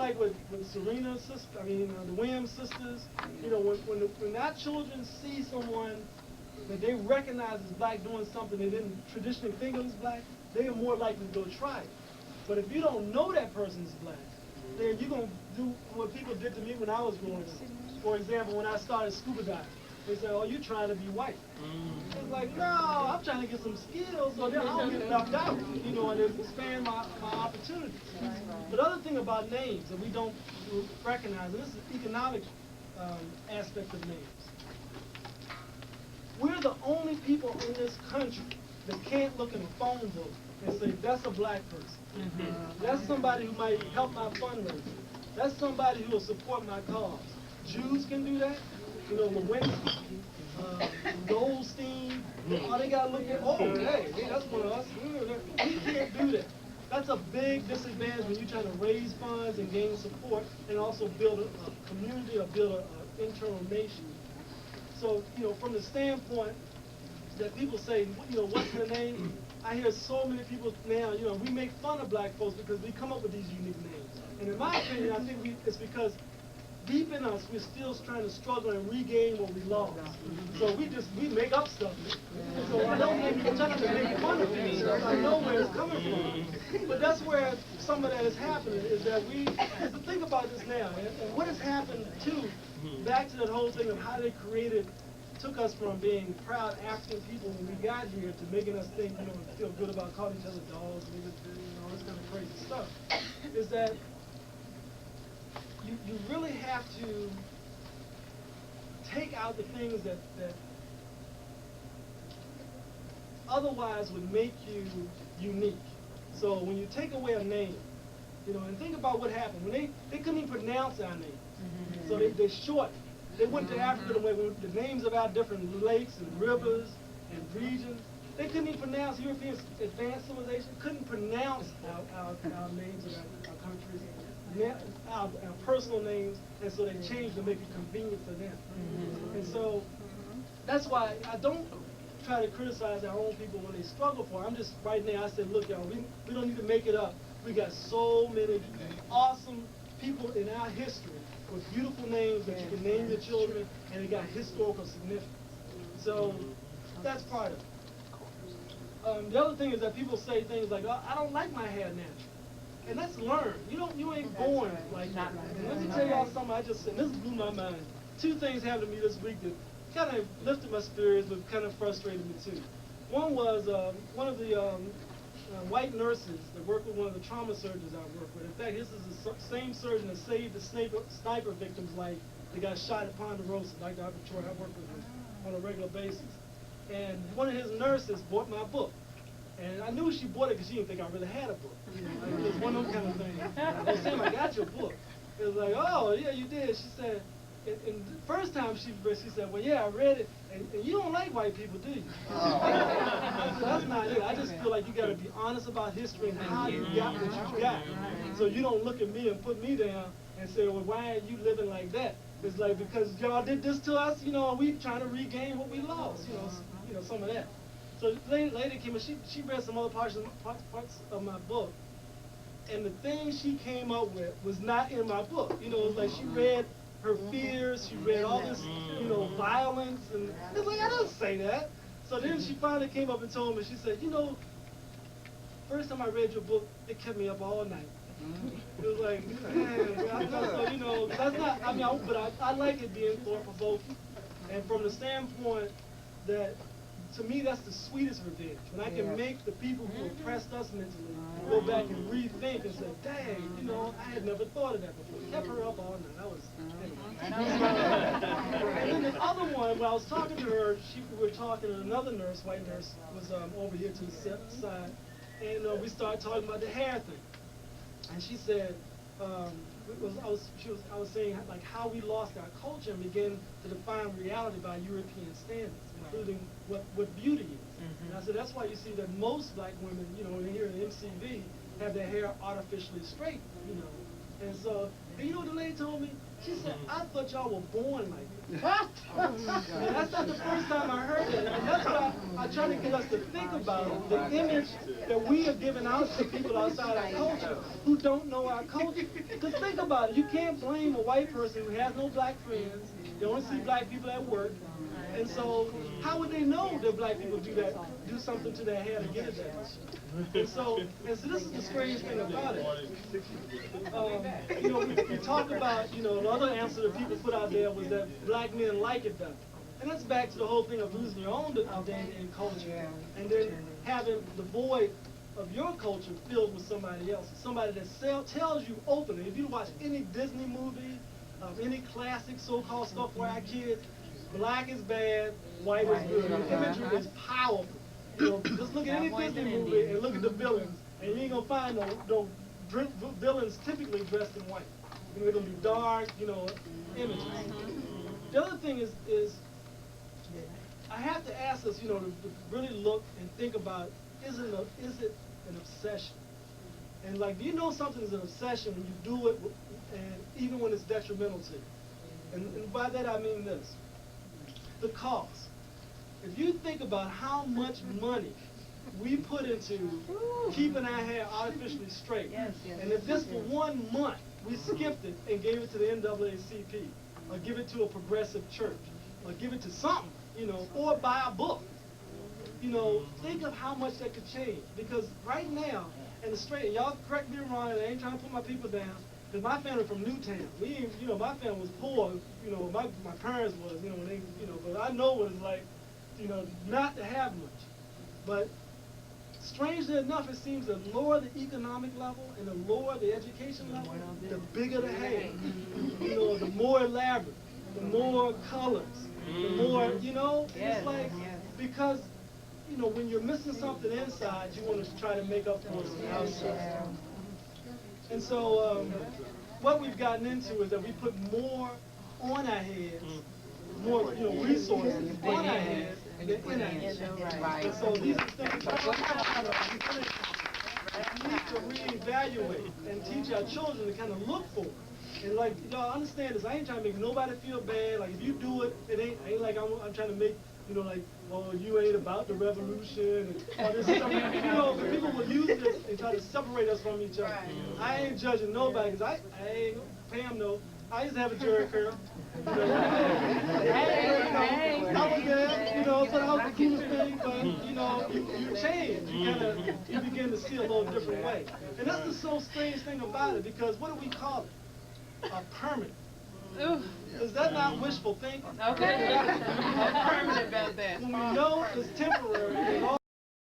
like with Serena's sister, the Williams sisters, when our children see someone that they recognize as black doing something they didn't traditionally think of as black, they are more likely to go try it. But if you don't know that person's black, then you're going to do what people did to me when I was growing up. For example, when I started scuba diving, they said, oh, you're trying to be white. It's like, no, I'm trying to get some skills so then I don't get left out, and expand my opportunities. But the other thing about names that we don't recognize, and this is economic aspect of names. We're the only people in this country that can't look in a phone book and say, that's a black person. That's somebody who might help my fundraiser. That's somebody who will support my cause. Jews can do that. Lewinsky, Goldstein, all they got to look at, oh, hey, that's one of us. We can't do that. That's a big disadvantage when you're trying to raise funds and gain support and also build a community or build an internal nation. So, from the standpoint that people say, what's their name? I hear so many people now, we make fun of black folks because we come up with these unique names. And in my opinion, I think it's because deep in us, we're still trying to struggle and regain what we lost. So we make up stuff. So I don't make time to make fun of things. I know where it's coming from. But that's where some of that is happening, is that because to think about this now, and what has happened too, back to that whole thing of how they took us from being proud African people when we got here to making us think, feel good about calling each other dogs, all this kind of crazy stuff, is that you really have to take out the things that otherwise would make you unique. So when you take away a name, and think about what happened. When they couldn't even pronounce our name. So they shortened. They went to Africa the way the names of our different lakes and rivers and regions. They couldn't even pronounce European advanced civilization, couldn't pronounce our names of our countries, our personal names, and so they changed to make it convenient for them. And so that's why I don't try to criticize our own people when they struggle for it. I'm just, right now, I said, look, y'all, we don't need to make it up. We got so many awesome people in our history with beautiful names that you can name your children, and they got historical significance. So that's part of it. The other thing is that people say things like, oh, I don't like my hair natural. And that's learned. You ain't born like that. And let me tell y'all something I just said, and this blew my mind. Two things happened to me this week that kind of lifted my spirits, but kind of frustrated me too. One was one of the white nurses that worked with one of the trauma surgeons I work with. In fact, this is the same surgeon that saved the sniper victims like they got shot at Ponderosa, Dr. Arbitrary. I work with him on a regular basis. And one of his nurses bought my book. And I knew she bought it because she didn't think I really had a book. It was one of them kind of things. I was saying, I got your book. It was like, oh, yeah, you did. She said, and the first time she said, well, yeah, I read it, and you don't like white people, do you? I said, that's not it. I just feel like you got to be honest about history and how you got what you got. So you don't look at me and put me down and say, well, why are you living like that? It's like, because y'all did this to us, we trying to regain what we lost, some of that. So later came and she read some other parts of my book, and the thing she came up with was not in my book. It was like she read her fears, she read all this, violence, and it's like, I didn't say that. So then she finally came up and told me, she said, first time I read your book, it kept me up all night. It was like, man, I thought so, that's not, but I like it being thought-provoking. And from the standpoint that, to me, that's the sweetest revenge. When I can make the people who oppressed us mentally go back and rethink and say, dang, I had never thought of that before. It kept her up all night. That was, and then the other one, when I was talking to her, we were talking, and another nurse, white nurse, was over here to the side, and we started talking about the hair thing. And she said, I was saying like how we lost our culture and began to define reality by European standards, including what beauty is. And I said that's why you see that most black women, when they're here in MCV, have their hair artificially straight, And so And you know what the lady told me? She said, I thought y'all were born like that. And that's not the first time I heard that. And that's what I try to get us to think about, the image that we have given out to people outside our culture who don't know our culture. Because think about it, you can't blame a white person who has no black friends. They only see black people at work. And so, how would they know that black people do something to their hair to get it that way? And so this is the strange thing about it. You know, we talk about, you know, the other answer that people put out there was that black men like it better. And that's back to the whole thing of losing your own identity and culture, and then having the void of your culture filled with somebody else, somebody that tells you openly. If you watch any Disney movie, any classic so-called stuff for our kids, black is bad, white is good. The imagery is powerful. You know, just look at any Disney movie and look at the villains, and you ain't gonna find no villains typically dressed in white. You know, they're gonna be dark, you know, images. The other thing is I have to ask us, you know, to really look and think about, is it an obsession? And like, do you know something is an obsession when you do it, and even when it's detrimental to you? And by that I mean this. The cost. If you think about how much money we put into keeping our hair artificially straight, and if this for 1 month we skipped it and gave it to the NAACP, or give it to a progressive church, or give it to something, you know, or buy a book, you know, think of how much that could change. Because right now, and y'all correct me if I'm wrong, and I ain't trying to put my people down, because my family from Newtown. You know, my family was poor. You know, my parents was. You know, when they, you know, but I know what it's like, you know, not to have much. But strangely enough, it seems the lower the economic level and the lower the education level, the bigger the hair. You know, the more elaborate, the more colors, the more, you know. It's like because, you know, when you're missing something inside, you want to try to make up for it outside. And so what we've gotten into is that we put more on our heads, more, you know, resources on our heads than in our heads. And so these are things we need to reevaluate and teach our children to kind of look for. And like, y'all understand this, I ain't trying to make nobody feel bad. Like, if you do it, it ain't like I'm trying to make, you know, like, well, you ain't about the revolution, and all this stuff. You know, people will use this and try to separate us from each other. I ain't judging nobody, because I ain't, Pam know, I used to have a jerry curl. You know, I was there, you know, so that was the coolest thing, but, you know, you change. You begin to see a little different way. And that's the so strange thing about it, because what do we call it? A permanent. Is that not wishful thinking? Okay. I'm permanent about that. When we know it's temporary, and